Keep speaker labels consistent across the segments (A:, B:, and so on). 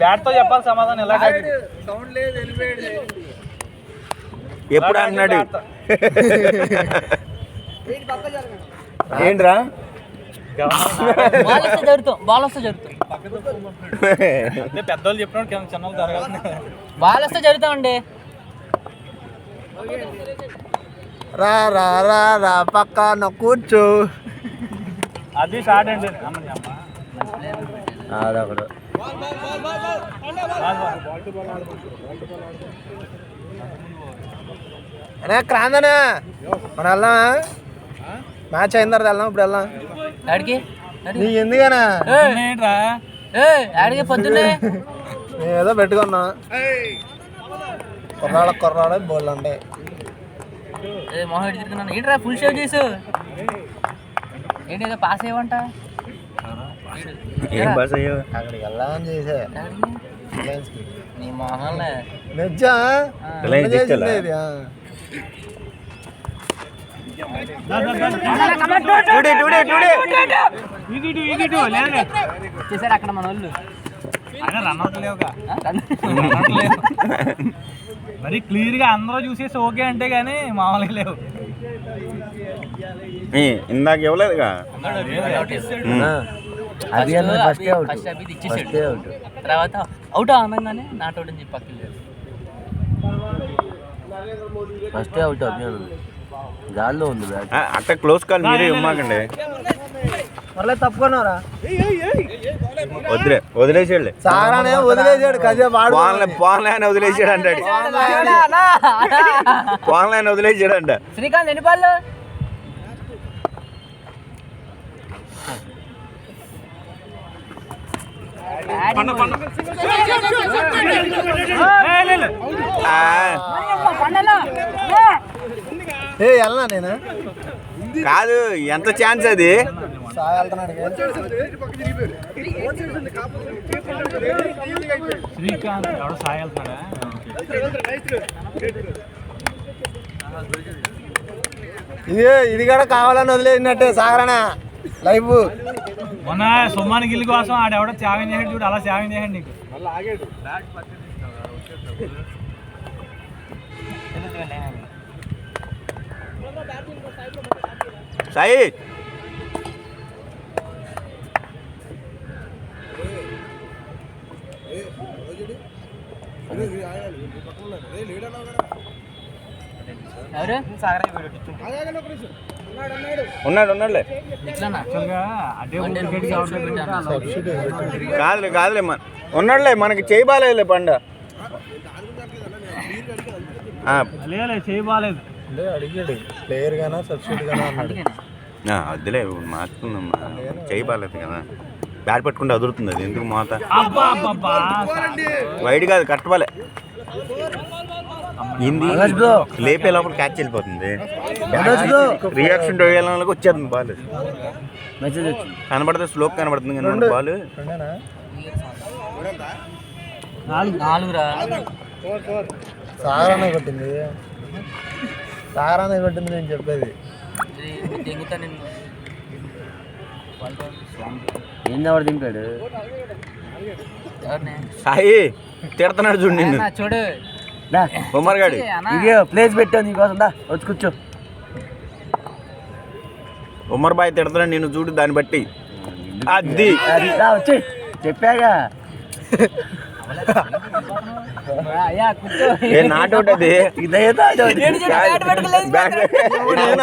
A: Bat తో చెప్పాలి సమాధానం. ఎలా
B: సౌండ్ లేదు,
C: ఎప్పుడు అన్నాడు ఏంట్రా?
D: బాల్ వస్తే జరుగుతాం.
A: పెద్దోళ్ళు చెప్పినప్పుడు చిన్నోళ్ళు జరగాలి.
D: బాల్ వస్తే జరుగుతామండి.
B: రా రా రా రా పక్కన కూర్చో.
A: అది షార్ట్ అండి.
B: అదొకడు క్రాందనా మనం వెళ్దామా? మ్యాచ్ అయిన తర్వాత వెళ్దాం. ఇప్పుడు వెళ్దాం.
D: ఆడికి
B: నీ ఎందుకనా
D: ఆడికి పొద్దున్నే
B: నేను ఏదో పెట్టుకున్నా. కుర్రాడ బోల్ అంటే
D: మొహం తిరుగుతున్నాను. ఏంట్రా ఫుల్ షేవ్ చేసు? ఏంటి ఏదో పాస్ అయ్యవంట?
C: ఏం పాస్ అయ్యావు?
B: అక్కడికి వెళ్ళామని చేసా.
D: నీ మొహంలే
B: నిజా చేసింది.
D: చేశారు అక్కడ మన వాళ్ళు.
A: రన్అట్ లేవుగా, మరి క్లియర్ గా అందరూ చూసేసి ఓకే అంటే గానీ మామూలుగా లేవు.
C: ఇందాక ఇవ్వలేదుగా.
D: తర్వాత అవుట్ అనగానే నాట్ అవుట్ అని చెప్పి పక్కన లేదు.
B: ఫస్ట్ అవుట్ గాల్లో ఉంది.
C: అట్ట క్లోజ్ కాల్ మీరే ఇవ్వమాకండి.
B: తప్పుకున్నారా?
C: వదిలేసాడు.
B: సారానే వదిలేసాడు.
C: పోన్లే అని వదిలేసాడు అంటాడు. పోన్లే అని వదిలేసాడు అంట.
D: శ్రీకాంత్ ఎన్ని బాళ్ళు?
B: వెళ్ళనా నేను?
C: కాదు, ఎంత ఛాన్స్ అది?
A: శ్రీకాంత్ ఎవడో సాయి వెళ్తాడా?
B: ఇది కూడా కావాలని వదిలేసినట్టే సాగరనా లైఫ్.
A: మొన్న సుమ్మాని గిల్లి కోసం ఆడెవడో త్యాగం చేయండి చూడు, అలా త్యాగం చేయండి నీకు.
C: సాయి ఉన్నాడులే. కాదులే ఉన్నాడులే, మనకి చేయి బాగాలేదులే పండ.
A: చేయబాలేదు.
B: అడిగాడు ప్లేయర్ గానా సబ్స్టిట్యూట్ గానా అన్నాడు.
C: వద్దులే, మార్చుకుందాం. చేయి బాగాలేదు కదా, బ్యాట్ పట్టుకుంటే అదురుతుంది. అది ఎందుకు మోత? వైడ్ కాదు, కట్టబాలే. హిందీ లేపే లోపల క్యాచ్ వెళ్ళిపోతుంది. రియాక్షన్ వేయాలకి వచ్చేది బాల్. కనబడుతుంది, స్లోప్ కనబడుతుంది కానీ బాల్.
B: సాగరానే కొట్టింది. సాగరానే కొట్టింది నేను చెప్పేది. ఏందవాడు దింపాడు?
C: సాయి తిడుతున్నాడు చూడు నిన్ను.
D: చూడు
C: ఉమర్ గాడి
B: ప్లేస్ పెట్టావు నీకోసం. వచ్చి కూర్చో.
C: ఉమర్ బాయ్ తిడుతున్నాడు నిన్ను చూడు, దాన్ని బట్టి. అది
B: వచ్చి చెప్పాగా.
C: నాటౌట్ అది.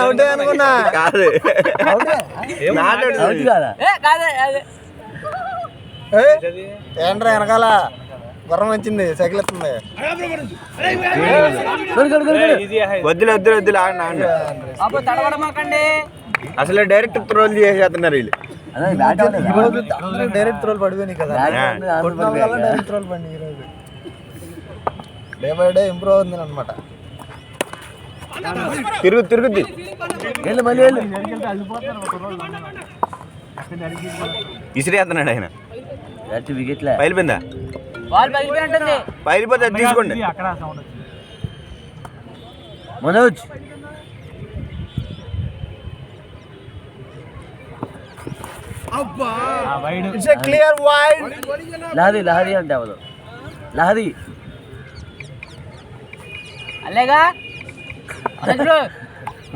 B: అవుటే అనుకున్నా.
C: కాదు,
B: ఏంట్రా వెనకాల గుర్రం వచ్చింది, సైకిల్ వస్తుంది.
C: వద్దులే అసలు డైరెక్ట్ త్రోల్ చేసేస్తున్నారు వీళ్ళు.
B: డైరెక్ట్ త్రోల్ పడిపోయినాయి కదా. డైరెక్ట్ త్రోల్ పడి ఈరోజు డే బై డే ఇంప్రూవ్ అవుతుంది అనమాట.
C: తిరుగుద్ది. ఇసిరేస్తున్నాడు ఆయన. పైలిపోయిందా? పైలిపోతే తీసుకోండి.
A: Wide
B: it's a clear wide.
E: Lahari అంటే అవదు లహరి
D: అల్లేగా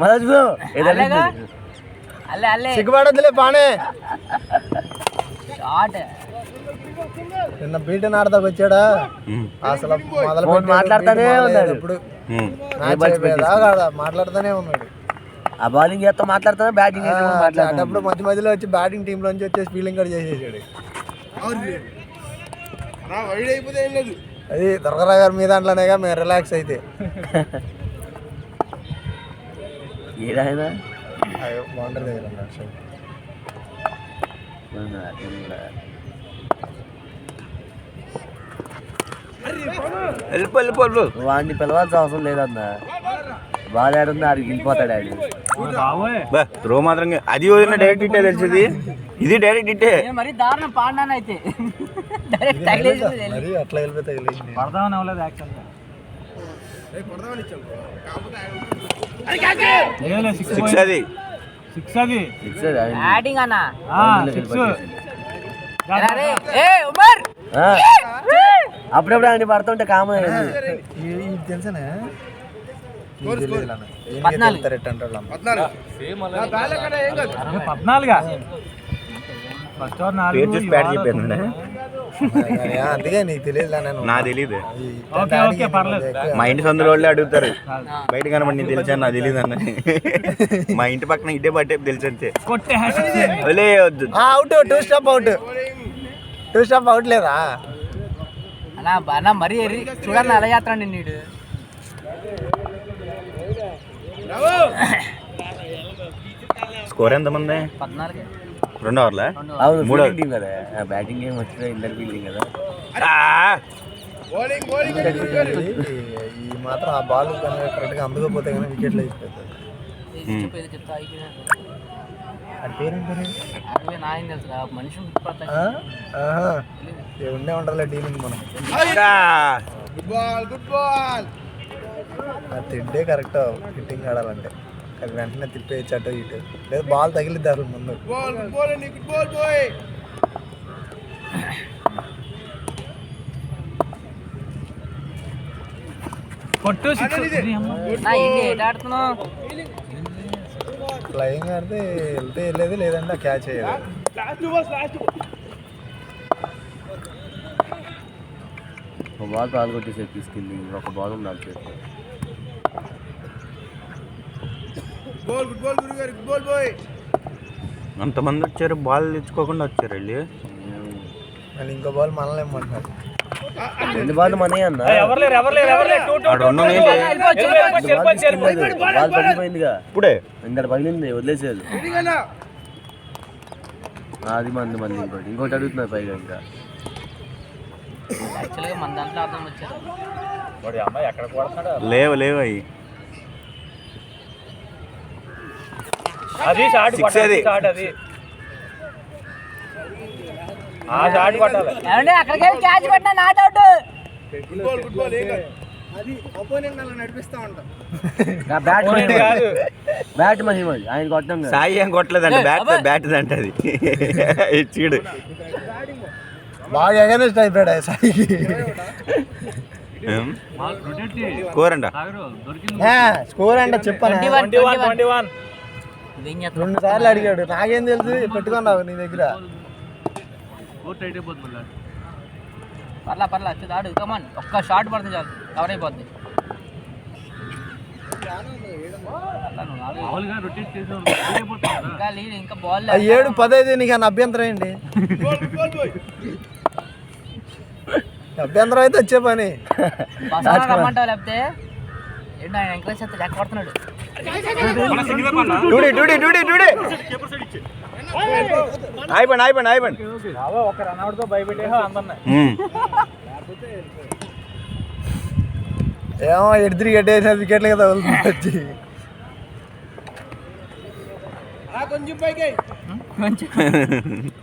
E: మనోజ్ బ్రో
D: అల్లేగా అల్లే అల్లే
B: సిగ్గుపడద్దులే బానే.
D: షాట్
B: నిన్న బీటన్ ఆడదాకు వచ్చాడా అసలు మొదలు
E: ఫోన్ మాట్లాడుతూనే ఉన్నాడు.
B: ఇప్పుడు మాట్లాడుతూనే ఉన్నాడు.
E: ఆ బౌలింగ్ చేస్తా మాట్లాడుతున్నా బ్యాటింగ్ మాట్లాడుతున్నా
B: అప్పుడు మధ్య మధ్యలో వచ్చి బ్యాటింగ్ టీమ్ లోంచి వచ్చేసి ఫీల్డింగ్ కూడా చేసేసాడు. అది దొరకరా గారు మీ దాంట్లోనేగా మేము రిలాక్స్ అయితే.
E: ఏదైనా
B: బాగుంటుంది దగ్గర
C: వెళ్ళిపో
E: వాడిని పిలవాల్సిన అవసరం లేదన్నా. బాల్ ఆడుంది ఆడికి వెళ్ళిపోతాడు ఆడు.
A: బాబోయ్
C: బా త్రో మాత్రం అది వదిలిన డైరెక్ట్ ఇట్టే తెలిసింది. ఇది డైరెక్ట్ ఇట్టే.
D: మరి దారుణం పాడినాను అయితే డైరెక్ట్ తగిలేసింది.
B: మరి అట్లా వెళ్ళిపోతే
A: పడదామని అవ్వలేదు యాక్చువల్గా.
C: సిక్స్ అది
A: సిక్స్ అది
D: బ్యాటింగ్ అన్న
E: అప్పుడప్పుడు ఆయన పడుతుంటే కామన్.
B: తెలుసా
A: ఫస్ట్
C: పేరు చూసి బ్యాట్ చెప్పాను.
B: అందుకే నీకు తెలియదు.
C: నా తెలీదు.
A: పర్లేదు.
C: మా ఇంటి సందులో వాళ్ళే అడుగుతారు బయట కనబడి నేను తెలిసాను నాకు తెలియదు అన్న. మా ఇంటి పక్కన ఇటే పట్టే తెలుసు అంతే.
B: Out 2 step out 2 step out లేదా
D: అన్న మరీ చూడండి అలా చేస్తాడు నీడు.
C: స్కోర్ ఎంతమంది?
D: 14.
C: 2 ఓవర్లా?
E: అవును
C: 3
E: టీం కదా. బ్యాటింగ్ ఏం వచ్చినా ఇందరు ఫీల్డింగ్ కదా.
B: ఈ మాత్రం ఆ బాల్ కరెక్ట్ గా అందుకోపోతే కానీ వికెట్లు అయిపోతాయి.
D: చెప్తా
B: పేరు
D: నాయన తెలుసు మనిషి
B: ఉండే ఉండాలి డీలింగ్ మనం. తింటే కరెక్ట్ హిట్టింగ్ ఆడాలంటే వెంటనే తిప్పేయచ్చు అటు ఇటు. లేదు బాల్ తగిలిద్ది అసలు ముందు.
D: ఆడుతున్నావు
B: ఫ్లయింగ్ ఆడితే వెళ్తే వెళ్ళేది లేదంటే క్యాచ్ అయ్యేది.
E: ఒక బాల్ పాలు కొట్టేసేది తీసుకెళ్ళి ఒక బాల్ ఉండాలి చేస్తే.
C: అంతమంది వచ్చారు బాల్ తెచ్చుకోకుండా వచ్చారు వెళ్ళి.
B: మళ్ళీ ఇంకో బాల్ మనల్ని ఏమంటారు.
E: 2 బాల్ మనే అన్న. బాల్ పడిపోయిందిగా
C: ఇప్పుడే
E: ఇందర పగిలింది వదిలేసేది. అది మళ్ళీ ఇంకోటి అడుగుతున్నారు పైగా. ఇంకా
D: యాక్చువల్గా మన దాంట్లో అర్థం వచ్చారు.
C: లేవు అవి
A: అది షాట్ కొట్టాలి. ఆ షాట్ కొట్టాలి.
D: ఏమంటే అక్కడికి వెళ్ళి క్యాచ్ పెట్టినా నాట్ అవుట్.
E: బ్యాట్ మహిమ ఆయన కొట్టడం
C: సాయి ఏం కొట్టలేదంట. బ్యాట్ అంట అది చీడు
B: బాగా ఎగనెస్ట్ అయిపోయాడు సాయికి.
C: స్కోర్ అంట
B: స్కోర్ అంటే చెప్పాను.
A: 21.
B: 2 సార్లు అడిగాడు. నాకేం తెలుసు పెట్టుకున్నావు నీ దగ్గర.
D: పర్లా వచ్చి ఆడు కమాన్. ఒక్క షాట్ పడుతుంది చాలు కవర్ అయిపోద్ది. ఇంకా లీడ్ ఇంకా బాల్
B: 7-15 నీకు అన్న అభ్యంతరం ఏంటి? అభ్యంతరం అయితే వచ్చే పని
D: రమ్మంటావు లేకపోతే ఏంటి ఆయన ఎంకరేజ్ చేస్తే లెక్క పడుతున్నాడు.
C: అయిపోయింది
A: ఒక రన్అవుట్ తో భయపెట్టేసా అందరినీ.
B: ఏమో ఎడిదిరి కట్టేసిన వికెట్లు కదా వచ్చి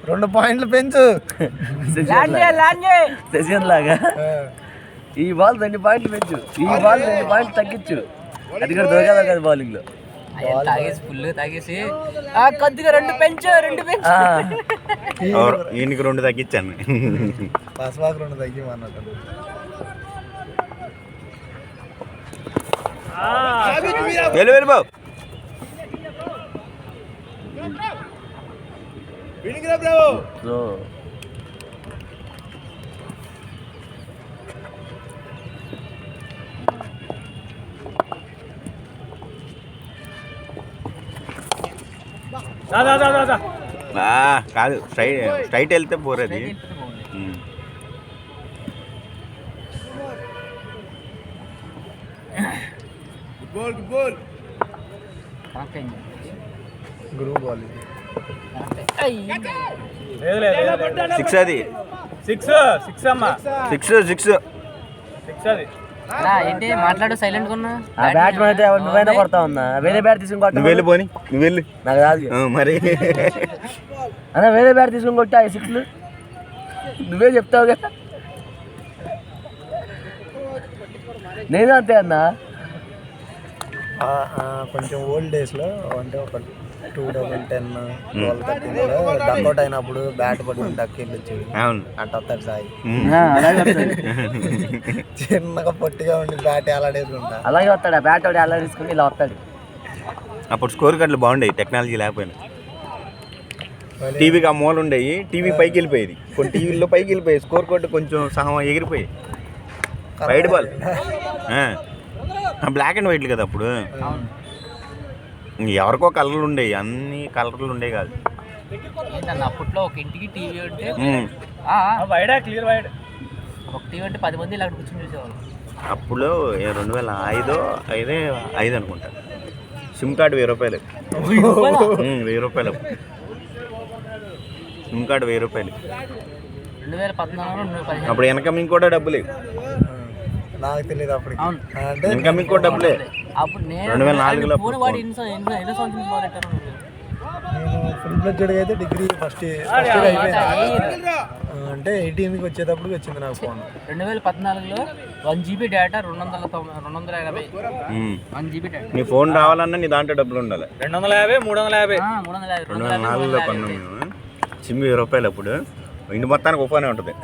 B: 2 పాయింట్లు పెంచు
E: సెషన్ లాగా. ఈ బాల్ 2 పాయింట్లు పెంచు, ఈ బాల్ 2 పాయింట్లు తగ్గించు. అది కూడా దొరకదా కదా బౌలింగ్ లో.
D: ఆయన తాగేసి ఫుల్ తాగేసి కొద్దిగా రెండు పెంచు
C: ఈయనకి 2 తగ్గించాను.
B: బస్వాకు 2 తగ్గిమన్నట్టు.
C: వెళ్ళు బాబు. కాదు స్ట్రైట్ వెళ్తే పోరేది.
B: గ్రూప్ బాల్ ఇది.
C: 6 అది.
A: 6 అమ్మా
C: 6
A: అది.
D: ఏంటి మాట్లాడు సైలెంట్ గా ఉన్నా.
E: ఆ బ్యాట్ అయితే నువ్వైనా కొడతావు అన్నా. వేరే బ్యాట్ తీసుకుని కొట్ట.
C: నువ్వు వెళ్ళి పోని, నువ్వు వెళ్ళి.
E: నాకు రాదు
C: మరి
E: అన్న. వేరే బ్యాట్ తీసుకుని కొట్టా 6 నువ్వే చెప్తావు కదా. నేను అంతే అన్నా.
B: కొంచెం ఓల్డ్ డేస్లో అంటే ఒక 2010, 12, 13 డక్అవుట్ అయినప్పుడు బ్యాట్ పట్టుకుని డక్కిళ్ళు వచ్చేది. అట్ట వస్తాడు సాయి. చిన్నగా పొట్టిగా ఉండి బ్యాట్ ఎలాడేసుకుంటా
E: అలాగే వస్తాడు. ఆ బ్యాట్ వాడు ఎలా తీసుకుని ఇలా వస్తాడు.
C: అప్పుడు స్కోర్ కార్డులు బాగుండేవి, టెక్నాలజీ లేకపోయినా. టీవీకి ఆ మూల ఉండేవి, టీవీ పైకి వెళ్ళిపోయేది. కొన్ని టీవీల్లో పైకి వెళ్ళిపోయాయి, స్కోర్ కార్డు కొంచెం సహం ఎగిరిపోయాయి. వైట్ బాల్ బ్లాక్ అండ్ వైట్లు కదా అప్పుడు. ఎవరికో కలర్లు ఉండేవి, అన్ని కలర్లు ఉండేవి కాదు.
D: ఏంటన్నా అప్పట్లో ఒక ఇంటికి టీవీ ఉంటే
A: క్లియర్ వైడ్
D: ఒక టీవీ అంటే 10 మంది ఇలా కూర్చొని చూసేవాళ్ళు.
C: అప్పుడు 2005 అనుకుంటా. సిమ్ కార్డు 1000 రూపాయలు. 1000 రూపాయలు సిమ్ కార్డు 1000 రూపాయలు.
D: 2014
C: అప్పుడు ఇన్కమింగ్ కూడా డబ్బులే.
B: నాకు తెలియదు అప్పుడు. అంటే
C: ఇన్కమింగ్ కూడా డబ్బులే.
D: అప్పుడు నేను
C: 2004లో
D: ఫోన్ వాడి ఎన్ని సంవత్సరాలు వాడతాను.
B: నేను ఫుల్ ఫ్లెడ్జ్డ్గా అయితే డిగ్రీ ఫస్ట్ ఇయర్ అయిపోయింది. అంటే 18కి వచ్చేటప్పుడు వచ్చింది నాకు ఫోన్.
D: 2014లో 1 GB డేటా 250. 1 GB data.
C: నీ ఫోన్ రావాలన్నా నీ దాంట్లో డబ్బులు ఉండాలి.
A: 250, 350.
C: 2004లో కొన్నాం మేము. సిమ్ 1000 రూపాయలు. అప్పుడు ఇంటి మొత్తానికి ఒక ఫోనే ఉంటుంది.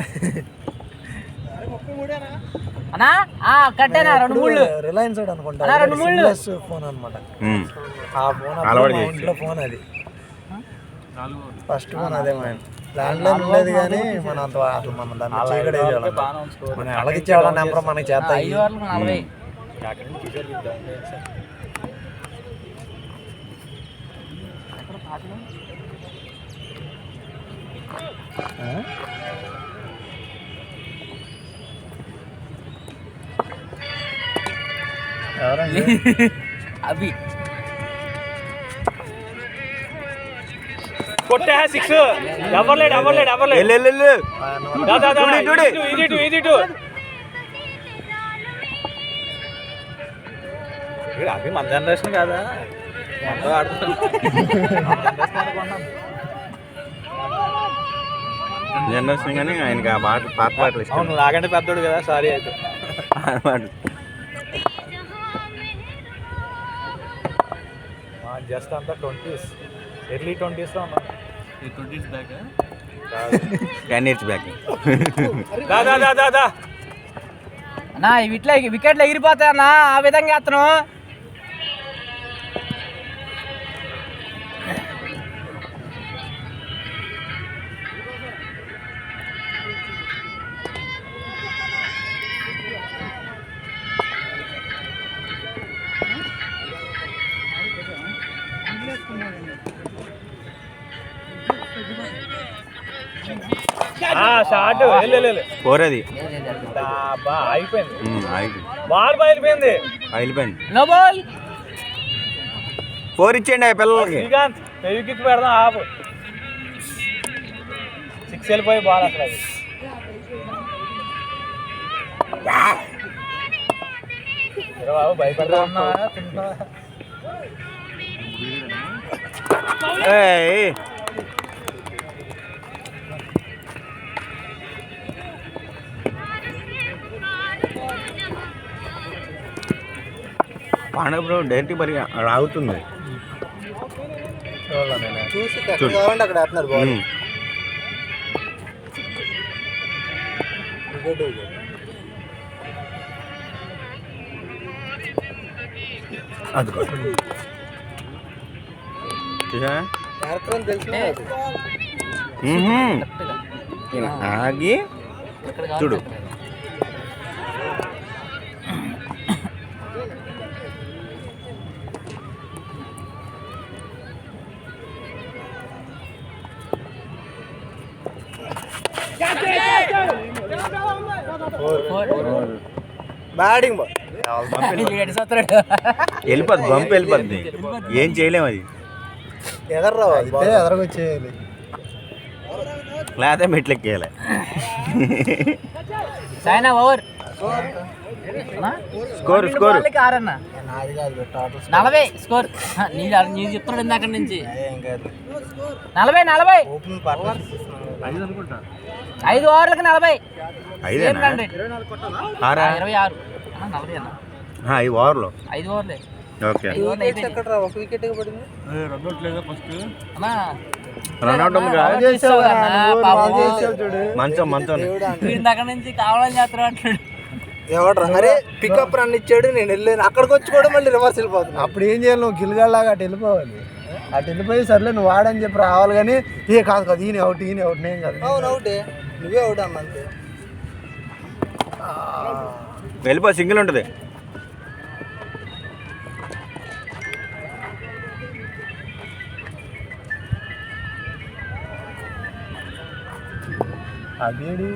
D: అన్నా కట్టేనా 2-3
B: రిలయన్స్ అనుకుంటా. ఫోన్ అనమాట. ఆ ఫోన్ ఇంట్లో ఫోన్ అది ఫస్ట్ ఫోన్. అదే ల్యాండ్లైన్ ఉండేది కానీ మన అంత అసలు మన దాన్ని చేయగలిగేవాళ్ళం. మనం అలాగిచ్చేవాళ్ళం నెంబర్ మనకి చేత.
D: అవి
A: కొట్టే 6 ఎవరు అవి మన జనరేషన్ కాదా.
C: జనరేషన్ కానీ ఆయనకి ఆ పాత పాటలు ఇష్టం.
A: అవును, నాకంటే పెద్దోడు కదా. సారీ అయితే జస్ట్ అంతా 20s, ఎర్లీ 20sలో ఉన్నా.
D: 20s back
C: 10 years back.
D: అన్నా ఇట్లా వికెట్లు ఎగిరిపోతాయి అన్నా. ఆ విధంగా అతను
A: షార్ట్
C: పోరేది
A: అయిపోయింది. బాల్ బయలుపోయింది.
D: No ball.
C: 4 ఇచ్చేయండి ఆ పిల్లలకి.
A: శ్రీకాంత్ పెరుగుకి పెడదాం. ఆపు. 6 వెళ్ళిపోయి బాల్ అసలు అది. బాబు భయపడతా ఉన్నా.
C: పాండవ బ్రో డైరెక్ట్ మరి ఆగుతుంది.
B: చూసి ఎక్కడ కావాలంటే అక్కడ వేస్తున్నారు బాల్.
C: అది
B: క్యారెక్టర్ అని తెలిసిన
C: ఆగి చూడు.
B: బ్యాటింగ్ బాల్
C: వెళ్ళిపోద్ది, బంప్ వెళ్ళిపోద్ది, ఏం చేయలేము. అది
B: ఎదర్రావు ఎదరకొచ్చేయాలి,
C: లేకపోతే మెట్లెక్కేయాలి.
D: సాయినా ఓవర్
C: స్కోర్ స్కోర్
D: ఆరన్నా
B: నాది కాదు
D: 40 స్కోర్. నీ చెప్తున్నాడు ఇందాక నుంచి
B: ఏం కాదు
D: 40
B: ఓపెన్ పార్ట్నర్
D: 5 ఓవర్లకు 40.
C: 5
D: 26 40 అన్న
C: 5 ఓవర్లో
D: 5 ఓవర్లే.
C: ఓకే.
B: ఎక్కడ రా ఒక వికెట్ పడింది
D: అన్నా
C: రన్అట్ ఉంది కదా, మంచం మంచం
D: ఇందాక నుంచి కావాలని చేస్తారు అంటాడు.
B: ఎవడ్రా అరే పికప్ రన్ ఇచ్చాడు, నేను వెళ్ళాను అక్కడికి వచ్చి కూడా మళ్ళీ రివర్స్ వెళ్ళిపోతుంది. అప్పుడు ఏం చేయాలి, నువ్వు గిల్గాళ్ళలాగా అటు వెళ్ళిపోవాలి. అటు వెళ్ళిపోయి సర్లే నువ్వు వాడని చెప్పి రావాలి, కానీ ఏ కాదు కాదు ఈయన అవుట్ నేను కాదు. అవును అవుటే, నువ్వే అవుట్ అన్న అంతే.
C: వెళ్ళిపో, సింగిల్ ఉంటుంది.
B: అదేడు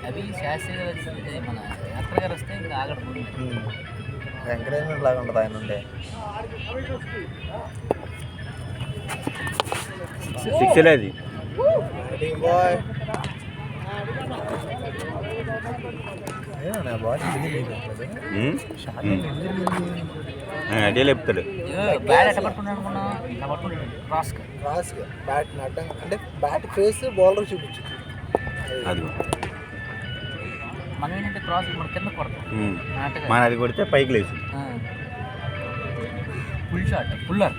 D: అవి శాస్త్రి గారు మన యాత్ర గారు వస్తే ఇంకా ఆగడం.
B: ఎంకరేజ్మెంట్ లాగా ఉంటుంది ఆయన ఉంటే.
C: 6 లేదు
B: బాయ్
C: అదే లేపుతాడు.
D: బ్యాట్ ఎట్ట పట్టుకున్నాడు అనుకున్నా, ఇట్లా పట్టుకుంటాడు క్రాస్
B: బ్యాట్ అడ్డం అంటే బ్యాట్ ఫేస్ బౌలర్ చూపించు.
C: అది
D: మనం ఏంటంటే క్రాస్ మన కింద కొడతాం,
C: మన అది కొడితే పైకి లేచి
D: ఫుల్ షాట్ పుల్లర్.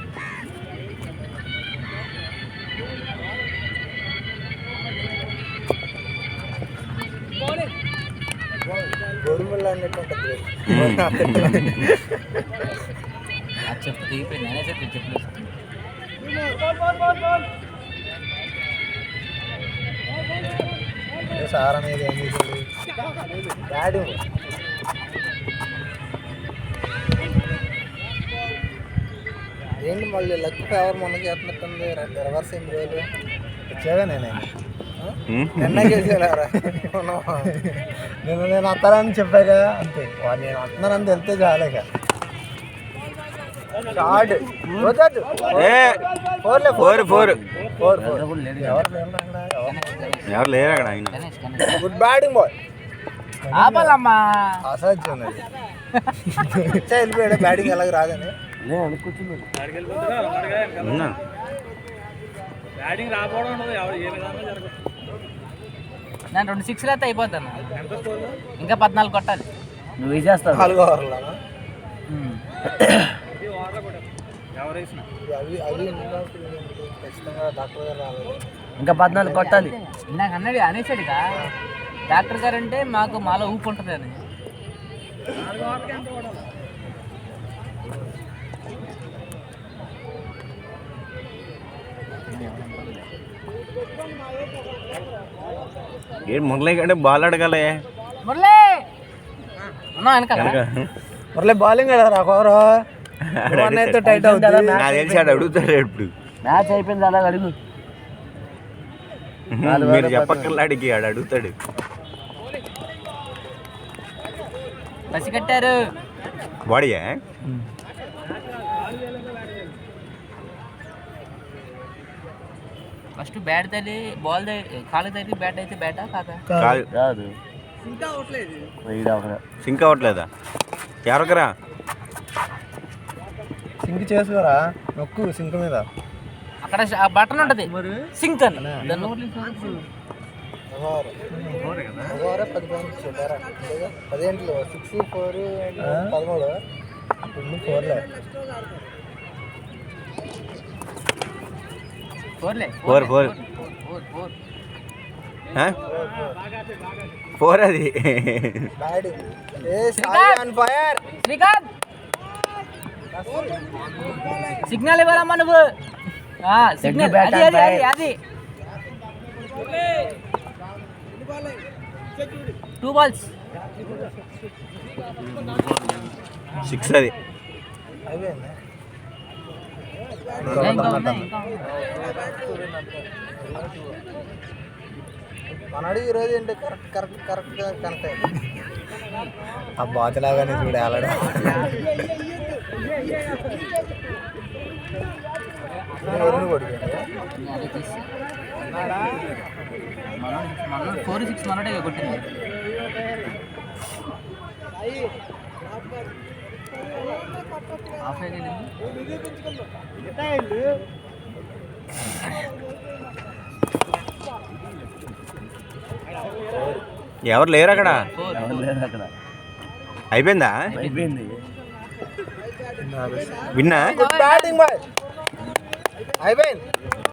B: గోడుమల్ల అన్నట్టు ఉంటుంది.
D: ఆ చెప్పు దిగిపోయింది, నేనే చెప్పి చెప్పలేదు.
B: సార్ అనేది ఏం చేశాడు బ్యాటింగ్. ఏంటి మళ్ళీ లక్ ఫేవర్ మొన్న చేస్తున్నట్టుంది, రివర్స్ ఎన్ని రోజులు వచ్చాగా నేనే నిన్నకేసారా నేను వస్తానని చెప్పాగా అంతే. నేను వస్తున్నానని తెలితే చాలేక షార్ట్
C: ఎవరు లేరు అక్కడ. ఆయన
B: గుడ్ బ్యాటింగ్ బాయ్.
D: ఆపాలమ్మా
B: అసాధ్యం వెళ్ళిపోయాడు, బ్యాటింగ్ ఎలాగ రాదని
C: ఉన్నా.
A: బ్యాటింగ్ రాకపోవడం ఉండదు, ఏ విధంగా జరగదు.
D: నేను 2 6 అయితే అయిపోతాను, ఇంకా 14 కొట్టాలి.
E: నువ్వు చేస్తావు
B: 4 ఓవర్లు
A: ఎవరేసినా
B: అవి అవి ఖచ్చితంగా డాక్టర్ గారు రావాలి.
E: ఇంకా 14 కొట్టాలి.
D: నాకు అన్నది అనేసాడుగా డాక్టర్ గారు అంటే మాలో ఊపు ఉంటుంది అని.
C: ఏంటి మురళి కంటే బాల్ అడగాలి.
D: మురళి వెనకాల
B: మురళి బౌలింగ్ ఆడారా కవరు టైట్ అవుతుంది.
C: నాకు తెలిసి ఆడు అడుగుతాడు ఇప్పుడు.
E: మ్యాచ్ అయిపోయింది, అలా అడుగు.
C: మీరు చెప్పక్కర్లా అడిగి ఆడు అడుగుతాడు.
D: పసి కట్టారు
C: బాడీయా
D: ఫస్ట్ బ్యాట్ తల్లి బాల్ కాలు తల్లి బ్యాట్ అయితే బ్యాటా కాదా?
C: కాదు
E: కాదు,
C: సింక్ అవ్వట్లేదా? ఎవరికరా
B: సింక్ చేసుకోరా, నొక్కు సింక్ మీద.
D: అక్కడ బటన్ ఉంటది సింక్ అని,
B: 10 పాయింట్స్ చూడారా 10 6 4 13 4లే
C: ఫోర్ ఫోర్ అది
B: బ్యాటింగ్ ఏ Sai on fire
D: Srikanth signal ఇవ్వాలమ్మా నువ్వు సిగ్నల్ అది అది అది అది 2 బాల్స్
C: 6 అది
B: అయిపోయింది మనడు ఈరోజు ఏంటి కరెక్ట్ కనెక్ట్ అయ్యింది ఆ బాతులాగానే చూడే ఆలడ
D: మన 4-6 మనడే కొట్టింది హాఫ్ అయింది
C: ఎవరు లేరు అక్కడ
E: అక్కడ
C: అయిపోయిందా
E: అయిపోయింది.
C: విన్నా
B: బ్యాటింగ్ బాయ్ అయిపోయింది